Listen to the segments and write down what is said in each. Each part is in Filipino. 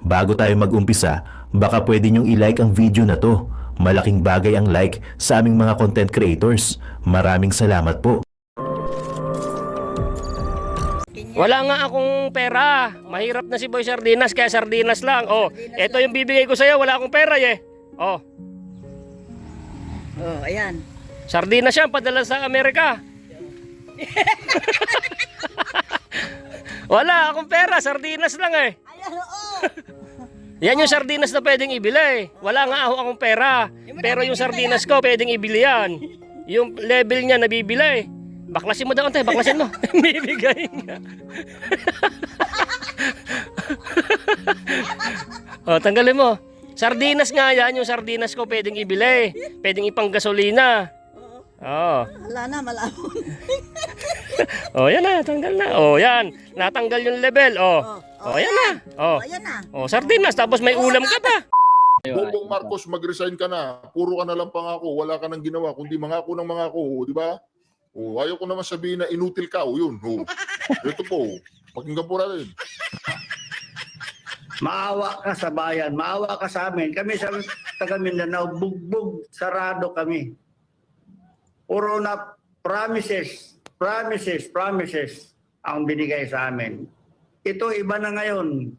Bago tayo mag-umpisa, baka pwede nyong i-like ang video na to. Malaking bagay ang like sa aming mga content creators. Maraming salamat po. Wala nga akong pera. Mahirap na si Boy Sardinas, kaya sardinas lang. Oh, ito yung bibigay ko sa'yo. Wala akong pera eh. Oh, Oh, ayan. sardinas yan, padala sa Amerika. Wala akong pera, sardinas lang eh. Ayan, oo. Yan yung sardinas na pwedeng ibili. Wala nga akong pera. Pero yung sardinas ko, pwedeng ibili yan. Yung level niya, nabibili. Baklasin mo daw, ante. Baklasin mo. Bibigay niya. O, tanggalin mo. Sardinas nga yan. Yung sardinas ko, pwedeng ibili. Pwedeng ipang gasolina. Oo. Wala na, malabo. O, yan na. Tanggal na. O, yan. Natanggal yung level. O. O, yan na. O. Ayan na. O, sardinas. Tapos may ulam ka pa. Bongbong Marcos, mag-resign ka na. Puro ka na lang pangako. Wala ka nang ginawa. Kundi mangako ng mangako. Di ba? O, ayaw ko naman sabihin na inutil ka. O, yun. O. Ito po. Pakinggan po natin. Maawa ka sa bayan, maawa ka sa amin. Kami sa taga Mindanao, bugbog, sarado kami. Puro na promises ang binigay sa amin. Ito iba na ngayon.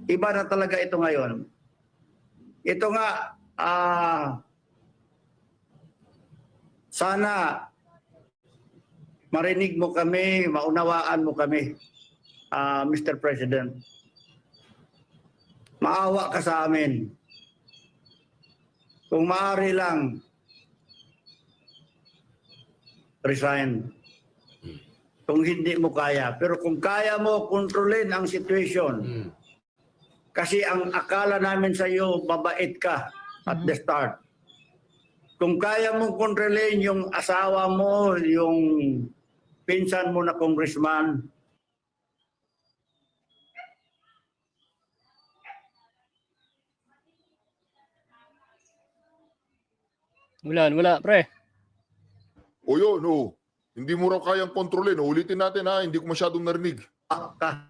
Iba na talaga ito ngayon. Ito nga, sana marinig mo kami, maunawaan mo kami. Mr. President, maawa ka sa amin. Kung maaari lang, resign. Kung hindi mo kaya. Pero kung kaya mo, kontrolin ang situation. Kasi ang akala namin sa iyo, mabait ka at the start. Kung kaya mong kontrolin yung asawa mo, yung pinsan mo na congressman, Wala, pre. O yun, o. Hindi mo raw kayang kontrolin. O, ulitin natin ha. Hindi ko masyadong narinig. ka.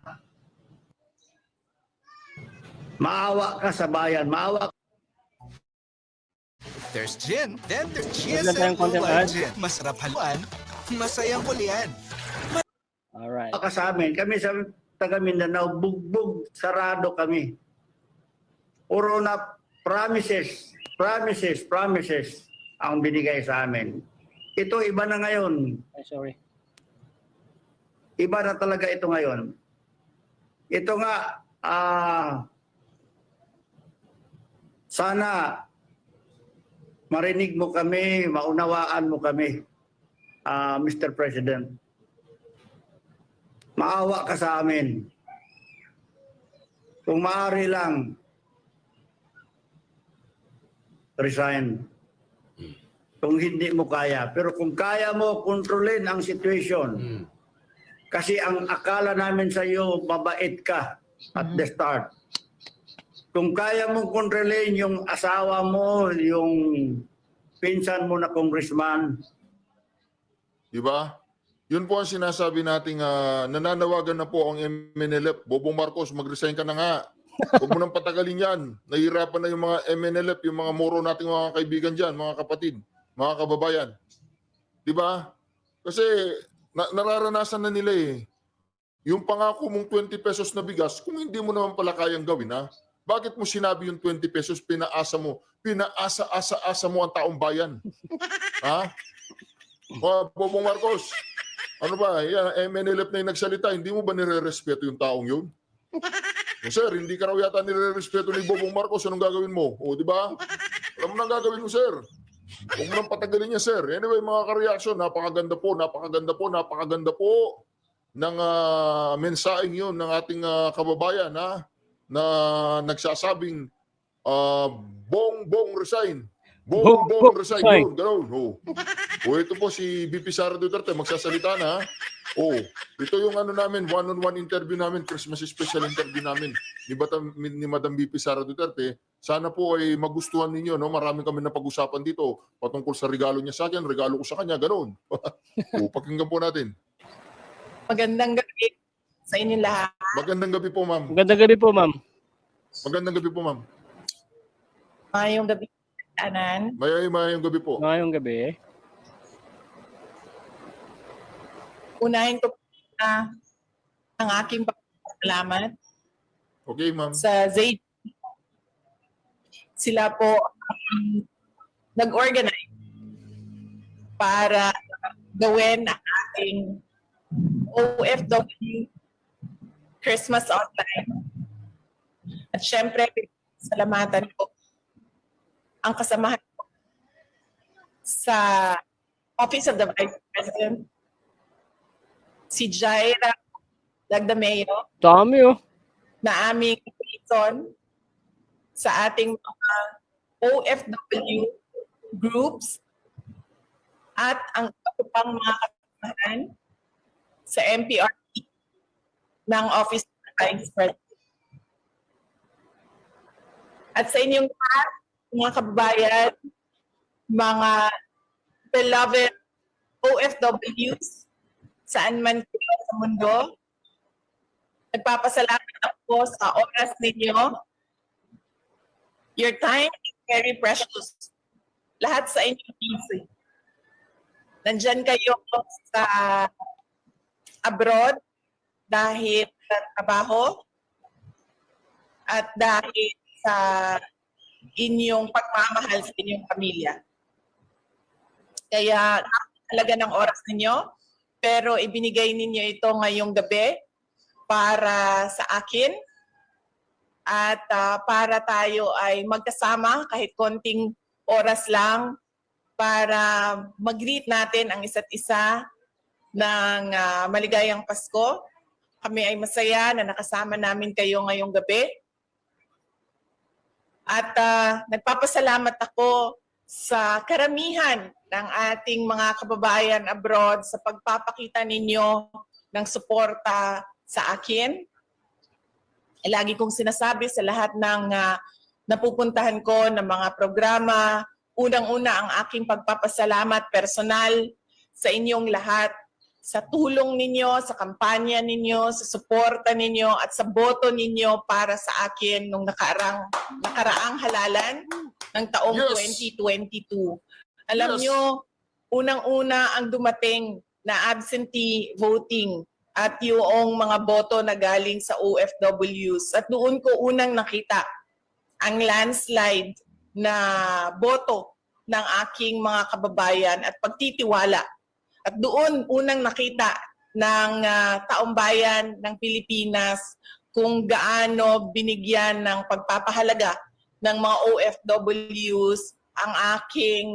Maawa ka sa bayan, maawa There's gin, then there's Wala tayong GSM content Mobile ad. Gin. Masarap haluan, masayang kulian. Alright. ka sa amin. Kami sa taga Mindanao, bugbog, sarado kami. Puro na promises ang binigay sa amin. Ito iba na ngayon. Ay, sorry. Iba na talaga ito ngayon. Ito nga, sana marinig mo kami, maunawaan mo kami, Mr. President. Maawa ka sa amin. Kung maaari lang, resign. Kung hindi mo kaya. Pero kung kaya mo, kontrolin ang situation. Kasi ang akala namin sa iyo, mabait ka at the start. Kung kaya mong kontrolin yung asawa mo, yung pinsan mo na congressman. Di ba? Yun po ang sinasabi nating nananawagan na po ang MNLF. Bongbong Marcos, mag-resign ka na nga. Huwag mo nang patagalin yan. Nahihirapan na yung mga MNLF, yung mga moro nating mga kaibigan dyan, mga kapatid, mga kababayan. Di ba? Kasi nararanasan na nila eh. Yung pangako mong 20 pesos na bigas, kung hindi mo naman pala kayang gawin, ha? Bakit mo sinabi yung 20 pesos, pinaasa mo ang taong bayan? Ha? Bongbong Marcos, ano ba, yan, MNLF na yung nagsalita, hindi mo ba nire-respeto yung taong yun? Sir, hindi ka raw yata nire-respeto ni Bongbong Marcos, anong gagawin mo? O, di ba? Alam mo nang gagawin mo, sir. Huwag mo nang patagalin niya, sir. Anyway, mga ka-reaction, napakaganda po ng mensaheng yun ng ating kababayan, ha? Na nagsasabing Bongbong resign. Bongbong resign. Yun, gano'n. O, ito po si BP Sara Duterte, magsasalita na. O, ito yung ano namin, one-on-one interview namin, Christmas special interview namin ni Madam BP Sara Duterte. Sana po ay magustuhan ninyo, no? Marami kami napag-usapan dito patungkol sa regalo niya sa akin, regalo ko sa kanya, gano'n. O, pakinggan po natin. Magandang gabi sa inyong lahat. Magandang gabi po, ma'am. Magandang gabi po, ma'am. Magandang gabi po, ma'am. Ngayong gabi, Anan. Mayayong gabi po. Ngayong gabi. Unahin ko na ang aking pagpapasalamat Okay, ma'am. sa ZAID. Sila po ang nag-organize para gawin ang ating OFW Christmas on time. At syempre, salamatan ko ang kasamahan ko sa Office of the Vice President, si Jaira Dagdameo, Dami oh. na aming liaison sa ating mga OFW groups at ang iba pang mga kasamahan sa MPRT ng Office of the Vice President. At sa inyong lahat, mga kababayan, mga beloved OFWs, saan man kayo sa mundo, nagpapasalamat ako sa oras ninyo. Your time is very precious. Lahat sa inyo busy. Nandyan kayo sa abroad dahil sa trabaho at dahil sa inyong pagmamahal sa inyong pamilya. Kaya talaga ng oras ninyo, pero ibinigay ninyo ito ngayong gabi para sa akin at para tayo ay magkasama kahit konting oras lang para mag-greet natin ang isa't isa ng maligayang Pasko. Kami ay masaya na nakasama namin kayo ngayong gabi. At nagpapasalamat ako sa karamihan ng ating mga kababayan abroad sa pagpapakita ninyo ng suporta sa akin. Lagi kong sinasabi sa lahat ng napupuntahan ko ng mga programa, unang-una ang aking pagpapasalamat personal sa inyong lahat, sa tulong ninyo, sa kampanya ninyo, sa suporta ninyo at sa boto ninyo para sa akin nung nakaraang halalan ng taong Yes. 2022. Alam Yes. nyo, unang-una ang dumating na absentee voting at yung mga boto na galing sa OFWs. At doon ko unang nakita ang landslide na boto ng aking mga kababayan at pagtitiwala. At doon unang nakita ng taong bayan ng Pilipinas kung gaano binigyan ng pagpapahalaga ng mga OFWs ang aking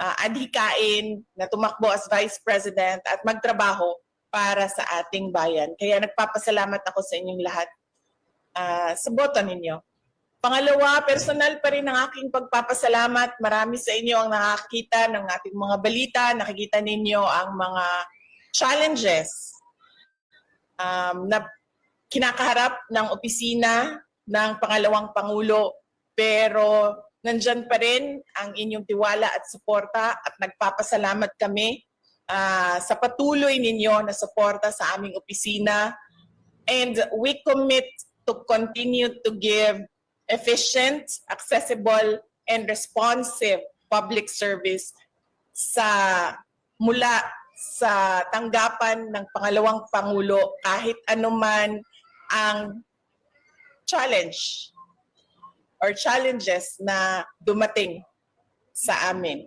adhikain na tumakbo as Vice President at magtrabaho para sa ating bayan. Kaya nagpapasalamat ako sa inyong lahat sa boto ninyo. Pangalawa, personal pa rin ang aking pagpapasalamat. Marami sa inyo ang nakakita ng ating mga balita. Nakikita ninyo ang mga challenges na kinakaharap ng opisina ng pangalawang Pangulo. Pero nandyan pa rin ang inyong tiwala at suporta at nagpapasalamat kami sa patuloy ninyo na suporta sa aming opisina. And we commit to continue to give efficient, accessible, and responsive public service mula sa tanggapan ng pangalawang Pangulo kahit anuman ang challenge or challenges na dumating sa amin.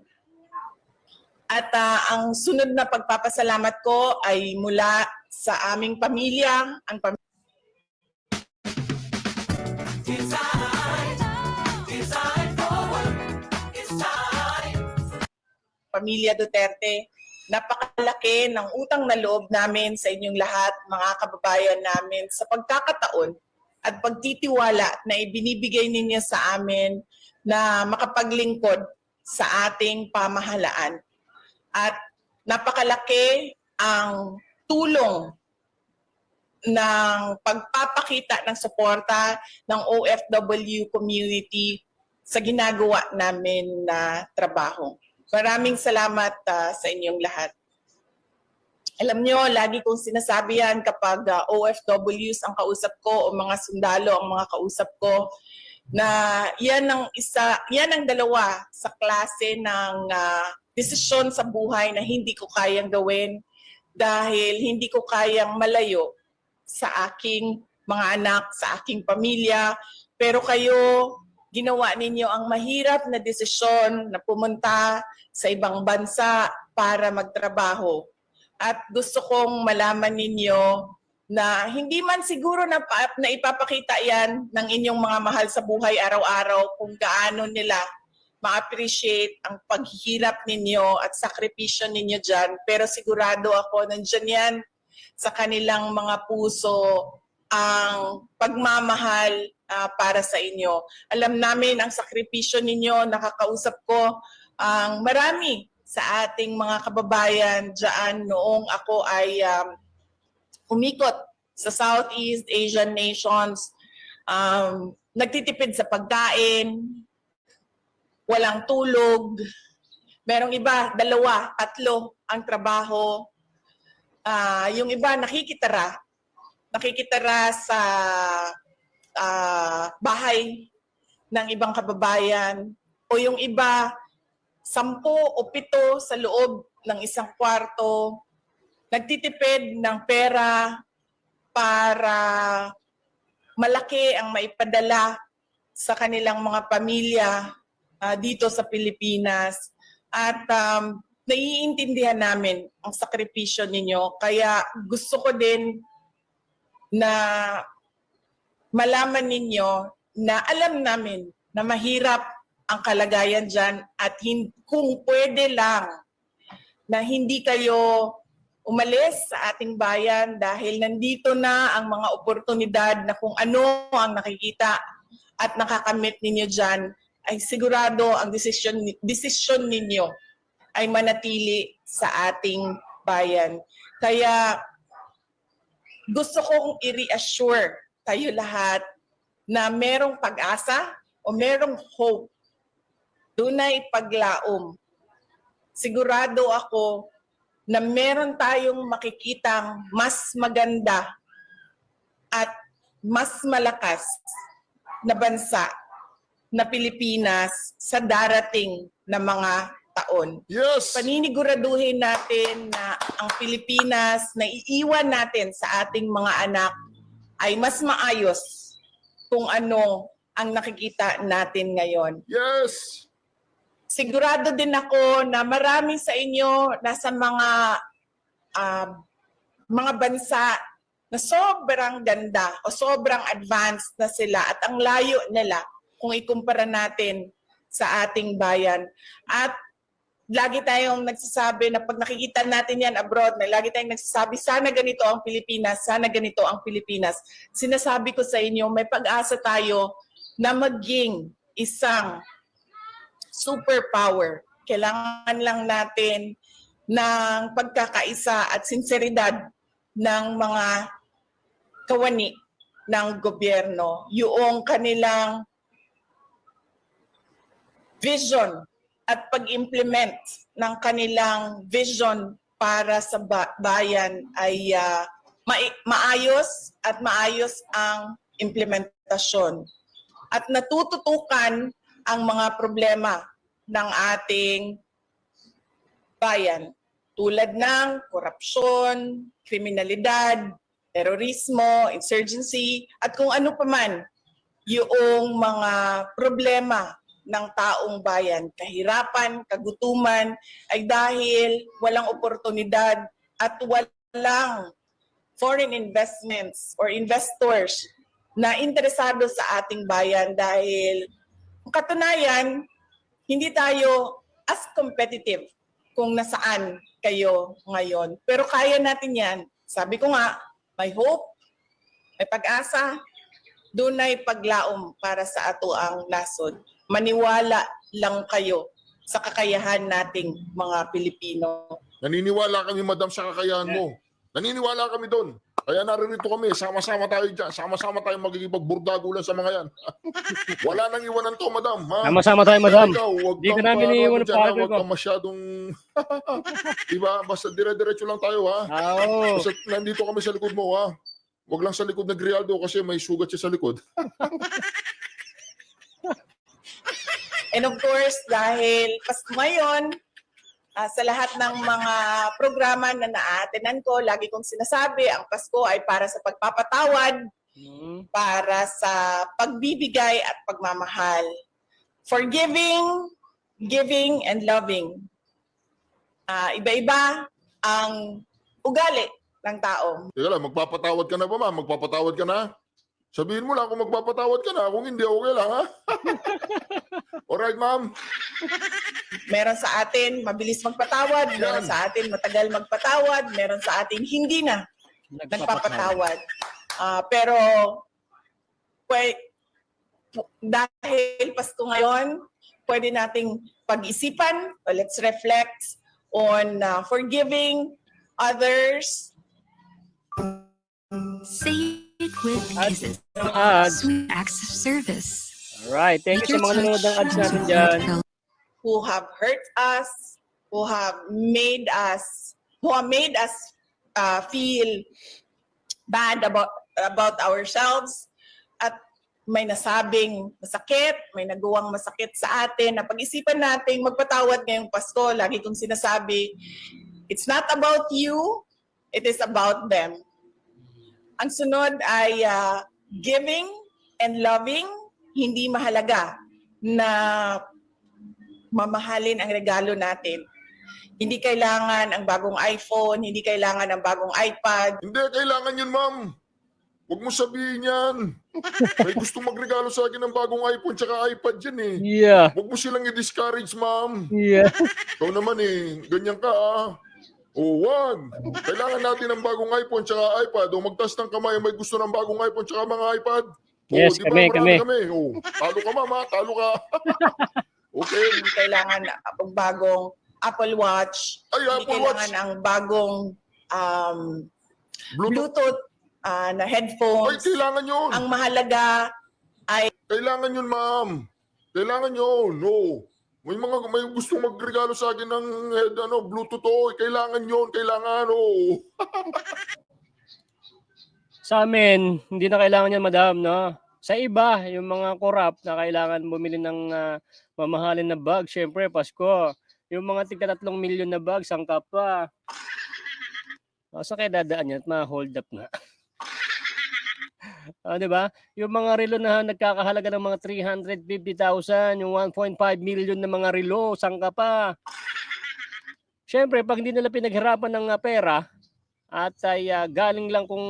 At ang sunod na pagpapasalamat ko ay mula sa aming pamilya, ang Pamilya Duterte. Napakalaki ng utang na loob namin sa inyong lahat, mga kababayan namin, sa pagkakataon at pagtitiwala na ibinibigay ninyo sa amin na makapaglingkod sa ating pamahalaan. At napakalaki ang tulong ng pagpapakita ng suporta ng OFW community sa ginagawa namin na trabaho. Maraming salamat sa inyong lahat. Alam nyo, lagi kong sinasabi yan kapag OFWs ang kausap ko o mga sundalo ang mga kausap ko, na yan ang dalawa sa klase ng desisyon sa buhay na hindi ko kayang gawin dahil hindi ko kayang malayo sa aking mga anak, sa aking pamilya. Pero kayo, ginawa ninyo ang mahirap na desisyon na pumunta sa ibang bansa para magtrabaho. At gusto kong malaman ninyo na hindi man siguro na ipapakita yan ng inyong mga mahal sa buhay araw-araw kung gaano nila ma-appreciate ang paghihirap ninyo at sakripisyo ninyo dyan. Pero sigurado ako nandyan yan sa kanilang mga puso ang pagmamahal para sa inyo. Alam namin ang sakripisyo ninyo, nakakausap ko ang marami sa ating mga kababayan dyan noong ako ay umikot sa Southeast Asian nations, nagtitipid sa pagkain, walang tulog, merong iba, 2, 3 ang trabaho, yung iba nakikitara sa bahay ng ibang kababayan, o yung iba 10 o 7 sa loob ng isang kwarto, nagtitipid ng pera para malaki ang maipadala sa kanilang mga pamilya dito sa Pilipinas. At naiintindihan namin ang sakripisyo ninyo. Kaya gusto ko din na malaman ninyo na alam namin na mahirap ang kalagayan dyan at kung pwede lang na hindi kayo umalis sa ating bayan dahil nandito na ang mga oportunidad na kung ano ang nakikita at nakakamit ninyo dyan, ay sigurado ang desisyon ninyo ay manatili sa ating bayan. Kaya gusto kong i-reassure tayo lahat na merong pag-asa o merong hope. Dunay paglaom. Sigurado ako na meron tayong makikitang mas maganda at mas malakas na bansa na Pilipinas sa darating na mga taon. Yes! Paniniguraduhin natin na ang Pilipinas na iiwan natin sa ating mga anak ay mas maayos kung ano ang nakikita natin ngayon. Yes! Sigurado din ako na marami sa inyo nasa mga bansa na sobrang ganda o sobrang advanced na sila at ang layo nila kung ikumpara natin sa ating bayan. At lagi tayong nagsasabi na pag nakikita natin yan abroad, na lagi tayong nagsasabi, sana ganito ang Pilipinas, sana ganito ang Pilipinas. Sinasabi ko sa inyo, may pag-asa tayo na maging isang superpower. Kailangan lang natin ng pagkakaisa at sinseridad ng mga kawani ng gobyerno. Yung kanilang vision at pag-implement ng kanilang vision para sa bayan ay maayos at maayos ang implementasyon. At natututukan ang mga problema ng ating bayan tulad ng korupsyon, kriminalidad, terorismo, insurgency, at kung ano pa man yung mga problema ng taong bayan. Kahirapan, kagutuman ay dahil walang oportunidad at walang foreign investments or investors na interesado sa ating bayan dahil katunayan, hindi tayo as competitive kung nasaan kayo ngayon. Pero kaya natin yan. Sabi ko nga, may hope, may pag-asa, dunay paglaom para sa ato ang nasod. Maniwala lang kayo sa kakayahan nating mga Pilipino. Naniniwala kami, madam, sa kakayahan mo. Naniniwala kami doon. Kaya naririto kami, sama-sama tayo dyan. Sama-sama tayo magkikipagburdagulan sa mga yan. Wala nang iwanan to, madam. Ha? Sama-sama tayo, madam. Ikaw, huwag Di ka kang namin iiwan ng partner huwag ko. kang masyadong... diba? Basta dire-diretso lang tayo, ha? Oo. Basta nandito kami sa likod mo, ha? Huwag lang sa likod ng Grialdo kasi may sugat siya sa likod. And of course, dahil Pasko ngayon, sa lahat ng mga programa na na-attenan ko, lagi kong sinasabi, ang Pasko ay para sa pagpapatawad, para sa pagbibigay at pagmamahal. Forgiving, giving, and loving. Iba-iba ang ugali ng tao. Teka lang, magpapatawad ka na ba, ma'am? Magpapatawad ka na? Sabihin mo lang kung magpapatawad ka na. Kung hindi, okay lang, ha? Alright, ma'am. Meron sa atin mabilis magpatawad, meron sa atin matagal magpatawad, meron sa atin hindi na nagpapatawad. Pero dahil Pasko ngayon, pwede nating pag-isipan, let's reflect on forgiving others. Say it with kisses. Ads. Sweet acts of service. Alright, thank you sa mga nanonood ng ads natin dyan. Who have hurt us, who have made us feel bad about ourselves, at may nasabing masakit, may nagawang masakit sa atin, na pag-isipan natin magpatawad ngayong Pasko. Lagi kong sinasabi, it's not about you, it is about them. Ang sunod ay giving and loving. Hindi mahalaga na mamahalin ang regalo natin. Hindi kailangan ang bagong iPhone, hindi kailangan ang bagong iPad. Hindi, kailangan yun, ma'am. Huwag mo sabihin yan. May gusto magregalo sa akin ng bagong iPhone tsaka iPad yan, eh. Yeah. Huwag mo silang i-discourage, ma'am. Yeah. Ikaw naman, eh. Ganyan ka, ah. O, wag. Kailangan natin ng bagong iPhone tsaka iPad. O, magtas ng kamay, may gusto ng bagong iPhone tsaka mga iPad. O, Yes, di ba, kami. kami. O, talo ka, mama. Talo ka. Okay. Hindi kailangan ang bagong Apple Watch. Ay, Hindi Apple kailangan Watch. ang bagong Bluetooth. Bluetooth na Ay, headphones. kailangan yun. Ang mahalaga ay Kailangan yun, ma'am. Kailangan yun. No. May gustong magregalo sa akin ng Bluetooth. Oh, kailangan yun. Kailangan, oh. Sa amin, hindi na kailangan yan, madam, no? Sa iba, yung mga corrupt na kailangan bumili ng mamahalin na bag, syempre, Pasko. Yung mga tigka 3 milyon na bag, sangkap pa. Sa kaya dadaan yan at ma-hold up na. Di ba? Yung mga relo na nagkakahalaga ng mga 350,000, yung 1.5 million na mga relo, sangka pa. Syempre, pag hindi nila pinaghirapan ng pera, at ay galing lang kung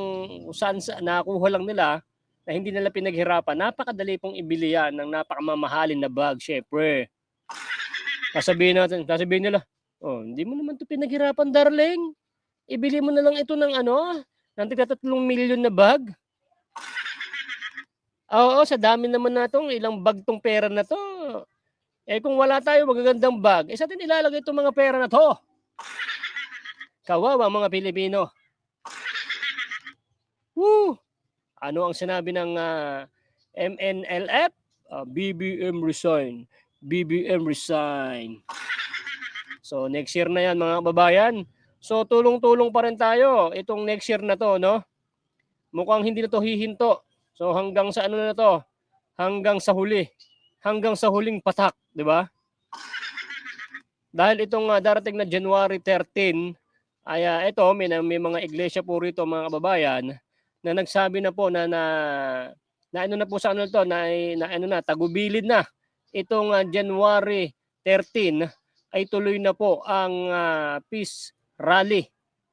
saan nakuha lang nila, na hindi nila pinaghirapan, napakadali pong ibili yan ng napakamamahalin na bag, syempre. Sasabihin nila, oh, hindi mo naman ito pinaghirapan, darling. Ibili mo na lang ito ng ng tigka 3 milyon na bag. Oo, sa dami naman na itong ilang bag tong pera na to. Eh kung wala tayo magagandang bag, sa atin ilalagay itong mga pera na to. Kawawa mga Pilipino. Woo! Ano ang sinabi ng MNLF? BBM resign. BBM resign. So next year na yan mga kababayan. So tulong-tulong pa rin tayo itong next year na to, no? Mukhang hindi na to hihinto. So hanggang sa na to? Hanggang sa huli. Hanggang sa huling patak, di ba? Dahil itong darating na January 13, ay ito may mga iglesia po rito mga kababayan na nagsabi na po na ano na po sa to na tagubilid na itong January 13 ay tuloy na po ang peace rally,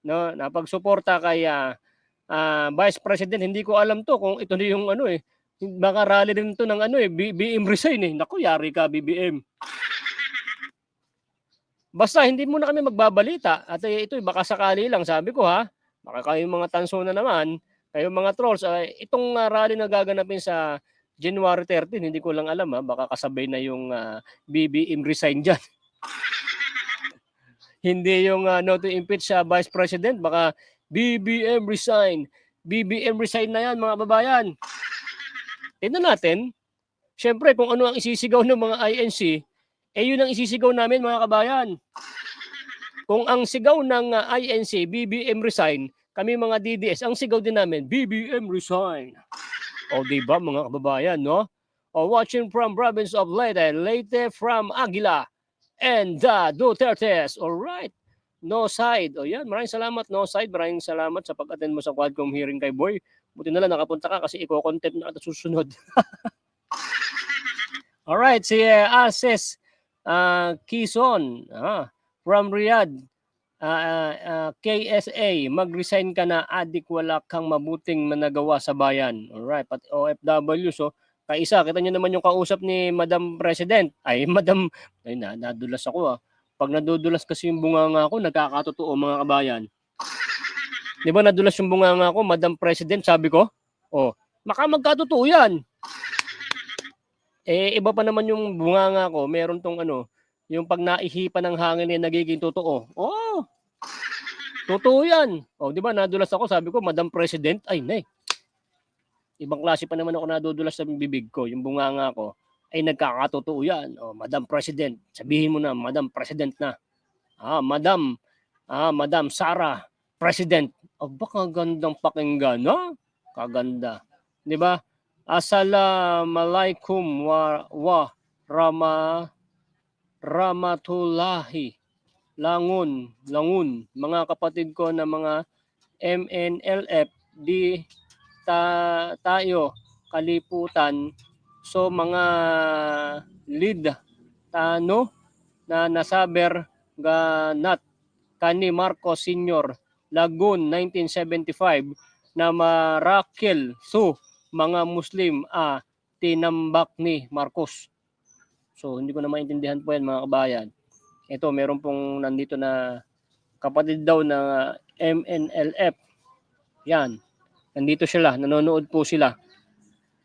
no, na pagsuporta kay Vice President. Hindi ko alam to kung ito na yung baka rally din to ng BBM resign Naku, yari ka BBM. Basta hindi muna kami magbabalita at ito baka sakali lang, sabi ko ha. Baka kayong mga tanso na naman, kayong mga trolls, itong rally na gaganapin sa January 13, hindi ko lang alam ha, baka kasabay na yung BBM resign dyan. Hindi yung no to impeach sa Vice President, baka BBM resign. BBM resign na yan, mga babayan. Tignan natin. Siyempre, kung ano ang isisigaw ng mga INC, yun ang isisigaw namin, mga kabayan. Kung ang sigaw ng INC, BBM resign, kami mga DDS, ang sigaw din namin, BBM resign. O diba, mga kababayan, no? O watching from province of Leyte, Leyte from Aguila, and the Dutertes. Alright. No side. O yan, maraming salamat, no side. Maraming salamat sa pag-attend mo sa Quadcom hearing kay Boy. Buti na lang nakapunta ka kasi i-content na kita susunod. Alright, si Ases Kison from Riyadh. KSA, mag-resign ka na, adik, wala kang mabuting managawa sa bayan. Alright, pati OFW. So, kaisa, kita nyo naman yung kausap ni Madam President. Nadulas ako Pag nadudulas kasi yung bunganga ko, nagkakatotoo, mga kabayan. Di ba nadulas yung bunganga ko, Madam President, sabi ko? Maka magkatotoo yan. Iba pa naman yung bunganga ko, meron tong yung pag naihipan ng hangin nagiging totoo. Totoo yan. Di ba nadulas ako, sabi ko, Madam President, ibang klase pa naman ako nadudulas sa bibig ko, yung bunganga ko, nagkakatotoo yan. Madam President, sabihin mo na, Madam President na. Madam Sara, President. Baka gandang pakinggan, no? Kaganda. Di ba? Assalamualaikum wa rahmatullahi. Langun, mga kapatid ko na mga MNLF, di tayo kaliputan. So mga lead na nasaber ganat kani Marcos Sr. Lagun 1975 na marakil mga Muslim tinambak ni Marcos. So hindi ko na maintindihan po yan, mga kabayan. Ito, meron pong nandito na kapatid daw na MNLF. Yan. Nandito sila, nanonood po sila.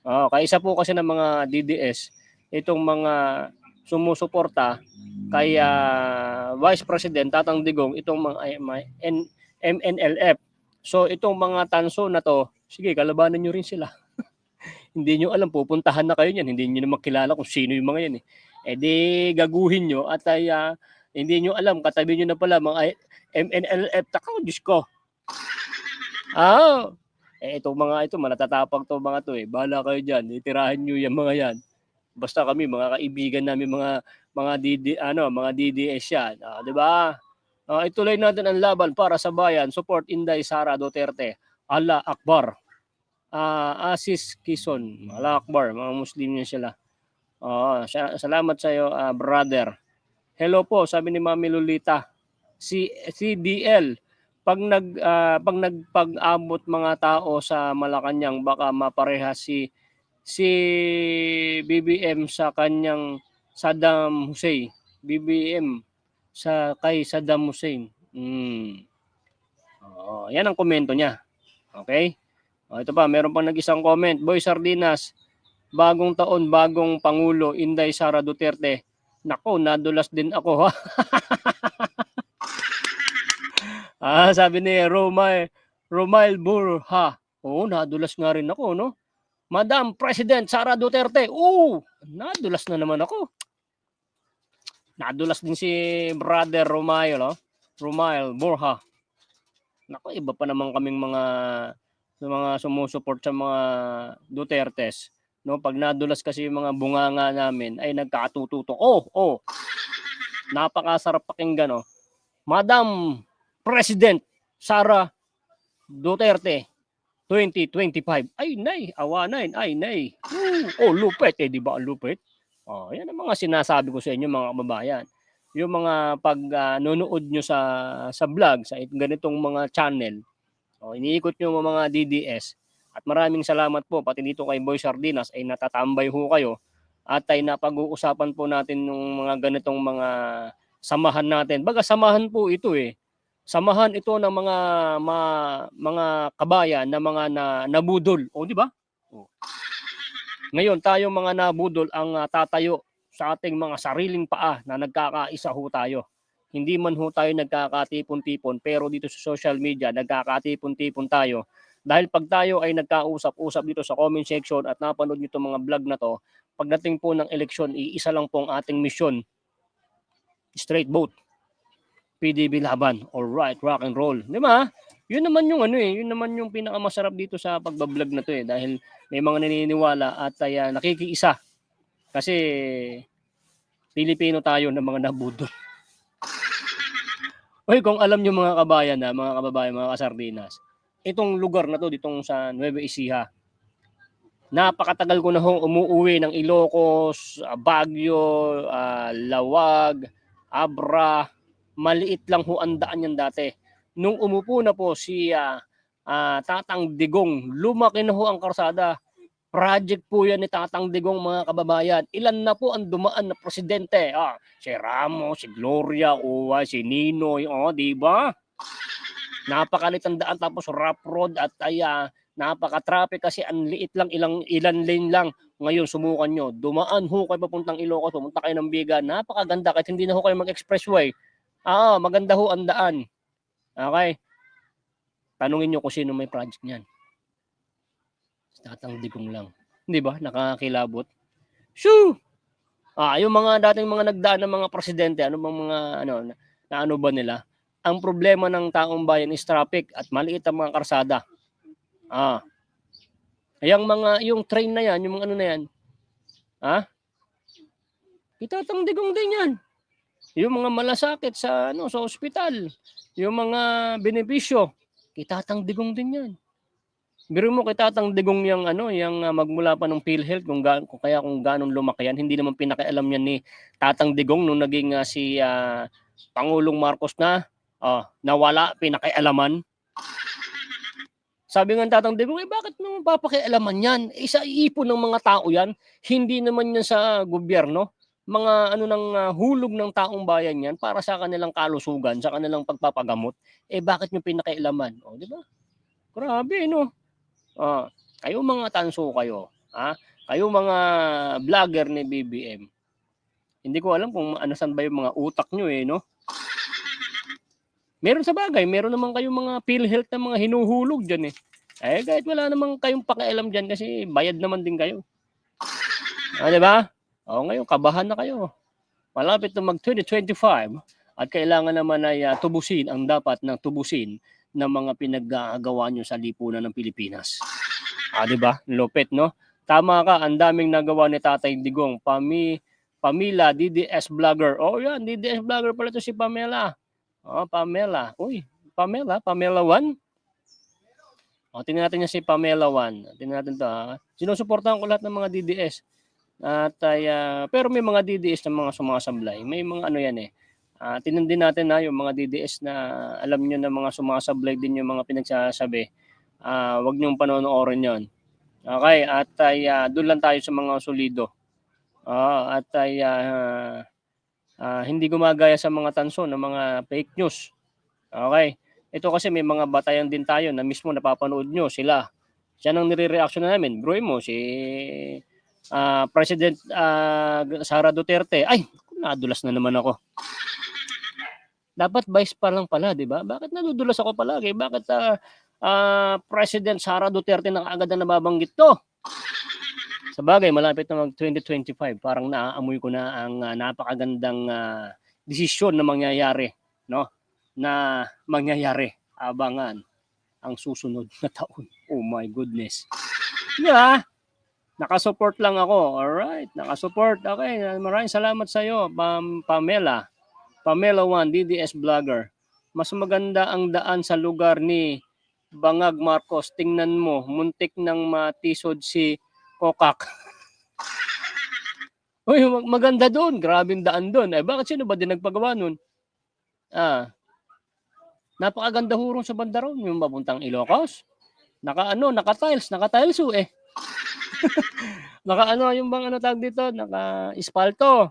Kaisa po kasi ng mga DDS, itong mga sumusuporta kay Vice President Tatang Digong, itong mga MNLF. So itong mga tanso na to, sige, kalabanan nyo rin sila. Hindi nyo alam, pupuntahan na kayo niyan. Hindi nyo na makilala kung sino yung mga yan. Di gaguhin nyo at hindi nyo alam, katabi nyo na pala mga MNLF. Takaw, Diyos ko. Itong mga ito, malatatapang to mga to Bahala kayo dyan. Itirahan nyo yung mga yan. Basta kami, mga kaibigan namin, mga DDS yan. Di ba? Ituloy natin ang laban para sa bayan. Support Inday Sara Duterte. Allah Akbar. Asis Kison. Allah Akbar. Mga Muslim niya sila. Salamat sa iyo, brother. Hello po, sabi ni Mami Lolita. CDL. Pag nagpag-abot mga tao sa Malacanang, baka mapareha si BBM sa kanyang Saddam Hussein. BBM kay Saddam Hussein. Yan ang komento niya. Okay? Ito pa, meron pang nag-isang comment. Boy Sardinas, bagong taon, bagong Pangulo, Inday Sara Duterte. Nako, nadulas din ako, ha? Sabi ni Romail Burha. Nadulas nga rin ako, no? Madam President Sara Duterte. Nadulas na naman ako. Nadulas din si brother Romail, Romail Burha. Nako, iba pa naman kaming mga sumusuport sa mga Dutertes. No, pag nadulas kasi yung mga bunganga namin ay nagkatututo. Napakasarap pakinggan, Madam President Sara Duterte 2025. Ay nay, awanain, ay nay. Lupit di ba ang lupit? Yan ang mga sinasabi ko sa inyo, mga kababayan. Yung mga pag nanonood nyo sa vlog, sa ganitong mga channel, iniikot nyo mga DDS. At maraming salamat po, pati dito kay Boy Sardinas ay natatambay ho kayo at ay napag-uusapan po natin ng mga ganitong mga samahan natin. Baga samahan po ito Samahan ito ng mga kabayan na mga nabudol. Di ba? Ngayon tayo mga nabudol ang tatayo sa ating mga sariling paa na nagkakaisa ho tayo. Hindi man ho tayo nagkakatipon-tipon, pero dito sa social media, nagkakatipon-tipon tayo. Dahil pag tayo ay nagkausap-usap dito sa comment section at napanood nyo itong mga vlog na to, pagdating po ng eleksyon, iisa lang po ang ating misyon. Straight vote. PDB laban. Alright, rock and roll. Di ba? Yun naman yung yun naman yung pinakamasarap dito sa pagbablog na to dahil may mga naniniwala at ay nakikiisa. Kasi Pilipino tayo ng mga nabudol. Hoy, kung alam niyo mga kabayan mga kababayan, mga kasardinas, itong lugar na to ditong sa Nueva Ecija, napakatagal ko na hong umuuwi ng Ilocos, Baguio, Lawag, Abra. Maliit lang ho ang daan yan dati. Nung umupo na po si Tatang Digong, lumaki na ho ang karsada. Project po yan ni Tatang Digong, mga kababayan. Ilan na po ang dumaan na presidente? Si Ramos, si Gloria, si Ninoy, di ba? Napakalit ang daan, tapos rough road at napaka-traffic kasi ang liit lang, ilan lane lang. Ngayon, sumukan nyo. Dumaan ho kayo papuntang Ilocos, pumunta kayo ng Biga. Napakaganda kahit hindi na ho kayo mag-expressway. Maganda ho ang daan. Okay? Tanungin nyo kung sino may project niyan. Tatang Digong lang. Hindi ba? Nakakilabot. Shoo! Yung mga dating mga nagdaan ng mga presidente, ano bang mga ano ba nila? Ang problema ng taong bayan is traffic at maliit ang mga karsada. Yung train na yan, yung mga ano na yan. Itatang Digong din yan. Yung mga malasakit sa sa ospital, yung mga benepisyo, Itatang Digong din yan. Biro mo Itatang Digong yung magmula pa ng PhilHealth kung gaano lumaki yan. Hindi naman pinakialam yan ni Tatang Digong nung naging si Pangulong Marcos na nawala, pinakialaman. Sabi nga Tatang Digong, bakit naman papakialaman yan? Isa iipon ng mga tao yan. Hindi naman yan sa gobyerno. Mga hulog ng taong bayan yan para sa kanilang kalusugan, sa kanilang pagpapagamot. Bakit nyo pinakialaman? Di ba? Grabe, no? Kayo mga tanso kayo. Kayo mga vlogger ni BBM. Hindi ko alam kung saan ba yung mga utak nyo no? Meron sa bagay, meron naman kayong mga PhilHealth na mga hinuhulog dyan kahit wala naman kayong pakialam dyan kasi bayad naman din kayo. Di ba? Ngayon, kabahan na kayo. Malapit na mag-2025 at kailangan naman ay tubusin ang dapat ng tubusin ng mga pinaggagawa nyo sa lipunan ng Pilipinas. Di ba? Lupit, no? Tama ka, ang daming nagawa ni Tatay Digong. Pamela, DDS vlogger. Yan, DDS vlogger pala to si Pamela. Pamela. Uy, Pamela 1. Tingnan natin niya si Pamela 1. Tingnan natin to. Sinusuportahan ko lahat ng mga DDS. At pero may mga DDS na mga sumasablay. May mga tingnan din natin yung mga DDS na alam nyo na mga sumasablay din yung mga pinagsasabi. Wag niyong panonoorin yon. Okay, at doon lang tayo sa mga solido. At hindi gumagaya sa mga tanso ng mga fake news. Okay, ito kasi may mga batayan din tayo na mismo napapanood nyo sila. Siya nang nire-reaction na namin. Bro mo, si President Sara Duterte. Ay, nadulas na naman ako. Dapat vice pa lang pala, di ba? Bakit nadudulas ako palagi? Bakit President Sara Duterte na agad na nababanggit to? Sa bagay, malapit na mag-2025. Parang naaamoy ko na ang napakagandang desisyon na mangyayari. No? Na mangyayari. Abangan ang susunod na taon. Oh my goodness. Yeah. Nakasupport lang ako. Alright. Nakasupport. Okay. Maraming salamat sa iyo, Pamela. Pamela 1, DDS vlogger. Mas maganda ang daan sa lugar ni Bangag Marcos. Tingnan mo, muntik nang matisod si Kokak. Uy, maganda doon. Grabing daan doon. Bakit sino ba din nagpagawa nun? Napakaganda hurong sa banda ron. Yung mapuntang Ilocos. Naka-tiles yung bang tag dito? Naka-espalto.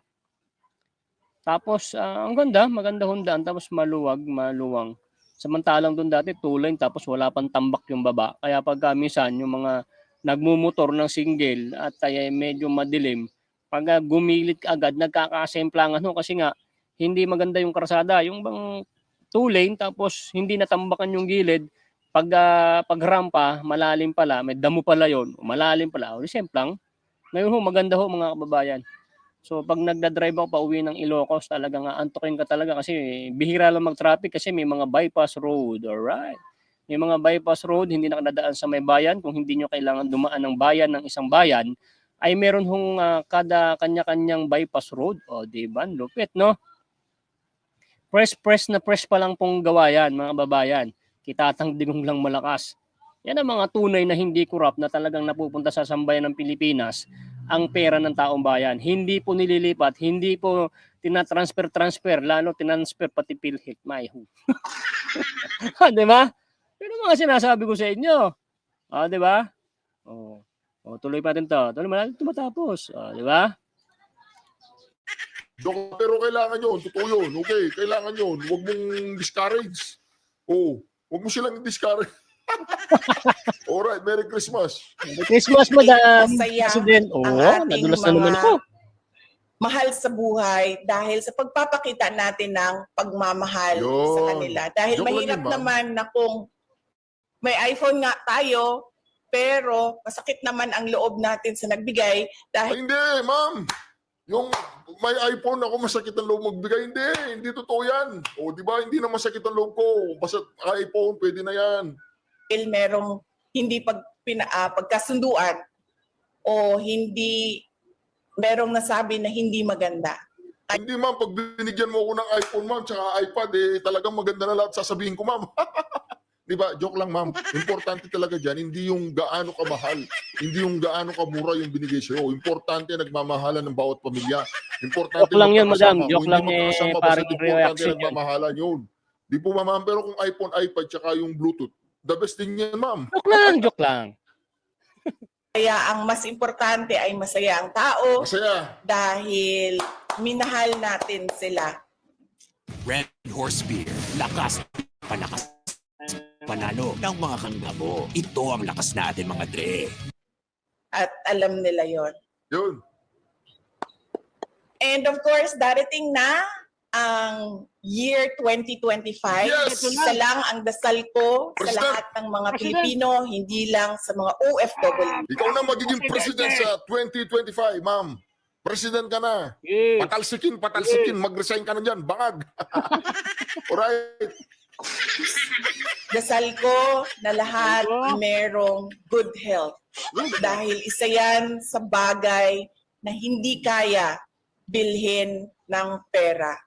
Tapos, ang ganda, maganda hundaan. Tapos maluwang. Samantalang doon dati, two-lane, tapos wala pang tambak yung baba. Kaya pagka minsan, yung mga nagmumotor ng single at medyo madilim, pag gumilit agad, nagkakasemplangan kasi nga, hindi maganda yung karsada. Yung bang 2 lane tapos hindi natambakan yung gilid. Pag rampa, malalim pala, may damo pala yon, malalim pala. O, siyempre lang. Ngayon ho, maganda ho mga kababayan. So pag nagda-drive ako pauwi ng Ilocos, talagang aantukin ka talaga kasi bihira lang mag-traffic kasi may mga bypass road. Alright. May mga bypass road, hindi na nadadaan sa may bayan. Kung hindi nyo kailangan dumaan ng bayan ng isang bayan, ay meron hong kada kanya-kanyang bypass road. O, diba? Lupit, no? Press na press pa lang pong gawa yan, mga babayan. Kitatang digong lang malakas. Yan ang mga tunay na hindi corrupt na talagang napupunta sa sambayan ng Pilipinas ang pera ng taong bayan. Hindi po nililipat, hindi po tinatransfer, lalo tinansfer pati PhilHealth. Di ba? Pero mga sinasabi ko sa inyo. Di ba? Tuloy pa natin to. Tuloy natin tumatapos. Di ba? Pero kailangan yun, totoo yun. Okay, kailangan yun. Huwag mong discourage. Huwag mo silang discourage. Alright, Merry Christmas. Merry Christmas, Madam Masaya President. ang ating nadulas na naman mga ako. mahal sa buhay dahil sa pagpapakita natin ng pagmamahal Yun. sa kanila. Dahil Joke lang mahirap yun, ma'am. naman na kung may iPhone nga tayo, pero masakit naman ang loob natin sa nagbigay Ay, dahil hindi, ma'am. Yung may iPhone ako, masakit ang loob magbigay. Hindi totoo yan. Di ba? Hindi na masakit ang loob ko. Basta iPhone, pwede na yan. merong hindi pagkasunduan o hindi merong nasabi na hindi maganda. Hindi, ma'am. Pag binigyan mo ako ng iPhone, ma'am, tsaka iPad, talagang maganda na lahat sasabihin ko, ma'am. Di ba? Joke lang, ma'am. Importante talaga dyan, hindi yung gaano kamahal, hindi yung gaano kamura yung binigay sa'yo. Importante nagmamahalan ng bawat pamilya. Importante Joke lang yun, magkakasama. madam. Joke Kung lang, hindi magkakasama, parang basta importante reaction yun. nagmamahalan yun. Di po, ma'am. Pero kung iPhone, iPad, tsaka yung Bluetooth, the best din yan, ma'am. Joke lang. Kaya ang mas importante ay masaya ang tao Masaya. dahil minahal natin sila. Red Horse Beer. Lakas, palakas, panalo ng mga kanggabo. Ito ang lakas natin, mga dre. At alam nila yon. Yun. And of course, darating na ang year 2025. Yes! Isa lang ang dasal ko sa President! lahat ng mga Pilipino, hindi lang sa mga OFW. Ikaw na magiging president sa 2025, ma'am. President ka na. Yes. Patalsikin. Mag-resign ka na dyan. Bangag. Alright. Dasal ko na lahat merong good health. Dahil isa yan sa bagay na hindi kaya bilhin ng pera.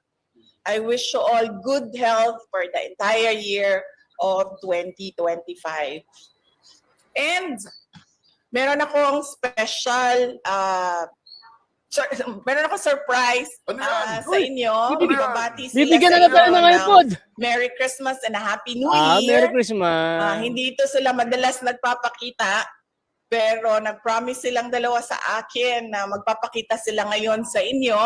I wish you all good health for the entire year of 2025. And meron akong special meron akong surprise Ano yan? sa inyo. Bibigyan- Ibabati sila Bibigyan sa na tayo inyo ng ng iPod. Merry Christmas and a Happy New Merry Year. Christmas. Hindi ito sila madalas nagpapakita, pero nag-promise silang dalawa sa akin na magpapakita sila ngayon sa inyo.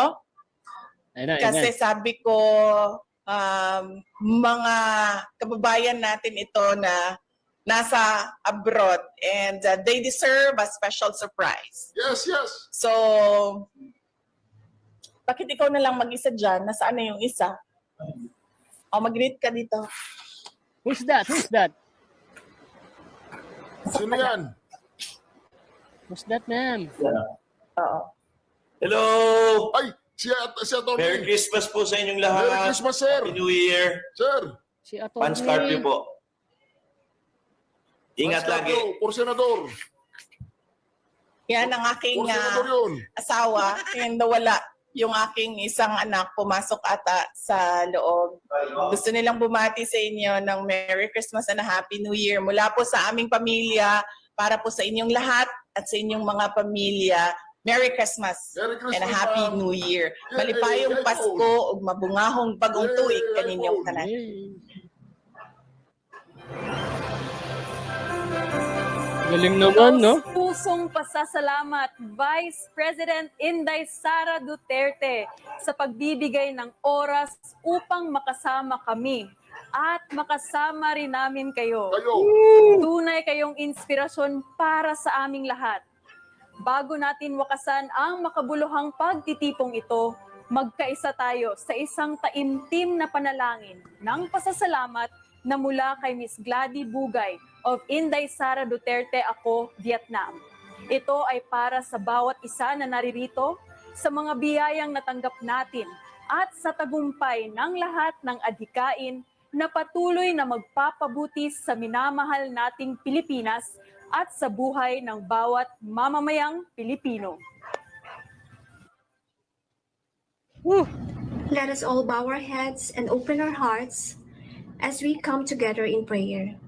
Ayun na. Kasi sabi ko, mga kababayan natin ito na nasa abroad and they deserve a special surprise. Yes. So, bakit ikaw na lang mag-isa dyan? Nasaan na yung isa? Mag-greet ka dito. Who's that? Sino yan? Who's that, ma'am? Oo. Hello! Ay, si Atty. Merry Christmas po sa inyong lahat. Merry Christmas, sir. Happy New Year. Sir. Si Atty. Pan Scarpio po. Ingat lagi. Por senador. Yan ang aking Por senador yun. asawa. And nawala yung aking isang anak, pumasok ata sa loob. Gusto nilang bumati sa inyo ng Merry Christmas and a Happy New Year. Mula po sa aming pamilya, para po sa inyong lahat at sa inyong mga pamilya. Merry Christmas, Merry Christmas, and a Happy ma'am. New Year. Yay, Malipayong yay, Pasko ug mabungahong bagong Yay, tuig yay, kaninyong yay. tanan. Galing naman, no? Pusong pasasalamat, Vice President Inday Sara Duterte, sa pagbibigay ng oras upang makasama kami at makasama rin namin kayo. Kayo. Tunay kayong inspirasyon para sa aming lahat. Bago natin wakasan ang makabuluhang pagtitipong ito, Magkaisa tayo sa isang taimtim na panalangin ng pasasalamat na mula kay Miss Gladys Bugay of Inday Sara Duterte Ako, Vietnam. Ito ay para sa bawat isa na naririto, sa mga biyayang natanggap natin at sa tagumpay ng lahat ng adhikain na patuloy na magpapabuti sa minamahal nating Pilipinas at sa buhay ng bawat mamamayang Pilipino. Let us all bow our heads and open our hearts as we come together in prayer.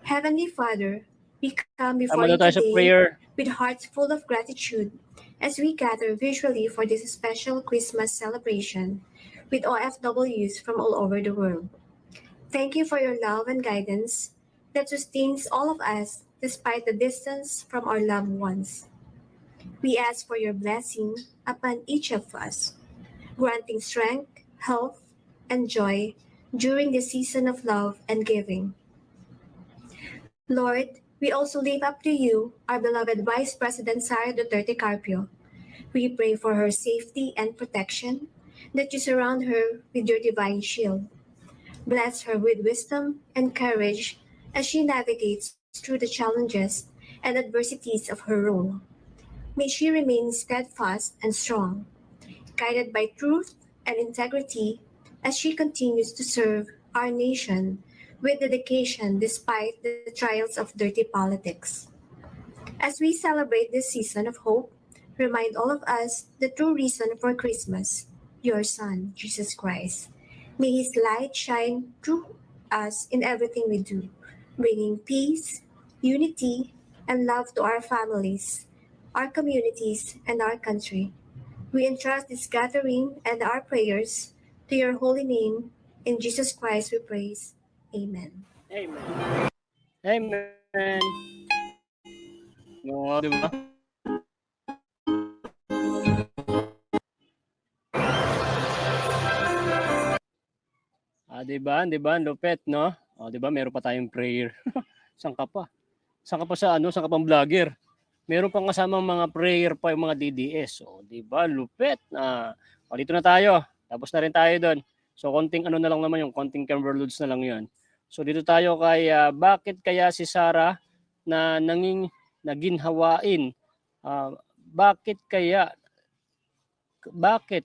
Heavenly Father, we come before you Tama na tayo sa today prayer. with hearts full of gratitude as we gather visually for this special Christmas celebration with OFWs from all over the world. Thank you for your love and guidance that sustains all of us despite the distance from our loved ones. We ask for your blessing upon each of us, granting strength, health, and joy during the season of love and giving. Lord, we also lift up to you our beloved Vice President Sara Duterte Carpio. We pray for her safety and protection, that you surround her with your divine shield. Bless her with wisdom and courage as she navigates through the challenges and adversities of her role. May she remain steadfast and strong, guided by truth and integrity as she continues to serve our nation with dedication despite the trials of dirty politics. As we celebrate this season of hope, remind all of us the true reason for Christmas, your Son, Jesus Christ. May His light shine through us in everything we do, bringing peace, unity, and love to our families, our communities, and our country. We entrust this gathering and our prayers to your holy name. In Jesus Christ we praise. Amen. Amen. Amen. No, di ba? Di ba? Di ba? Lupet, no? Di ba? Meron pa tayong prayer. Saan ka pa? Saan ka pa sa ano? Saan ka pang vlogger? Meron pang kasamang mga prayer pa yung mga DDS. Di ba? Lupet. Dito na tayo. Tapos na rin tayo doon. So, konting ano na lang naman yung konting Camberloods na lang yun. So, dito tayo kay bakit kaya si Sara na naginhawain? Bakit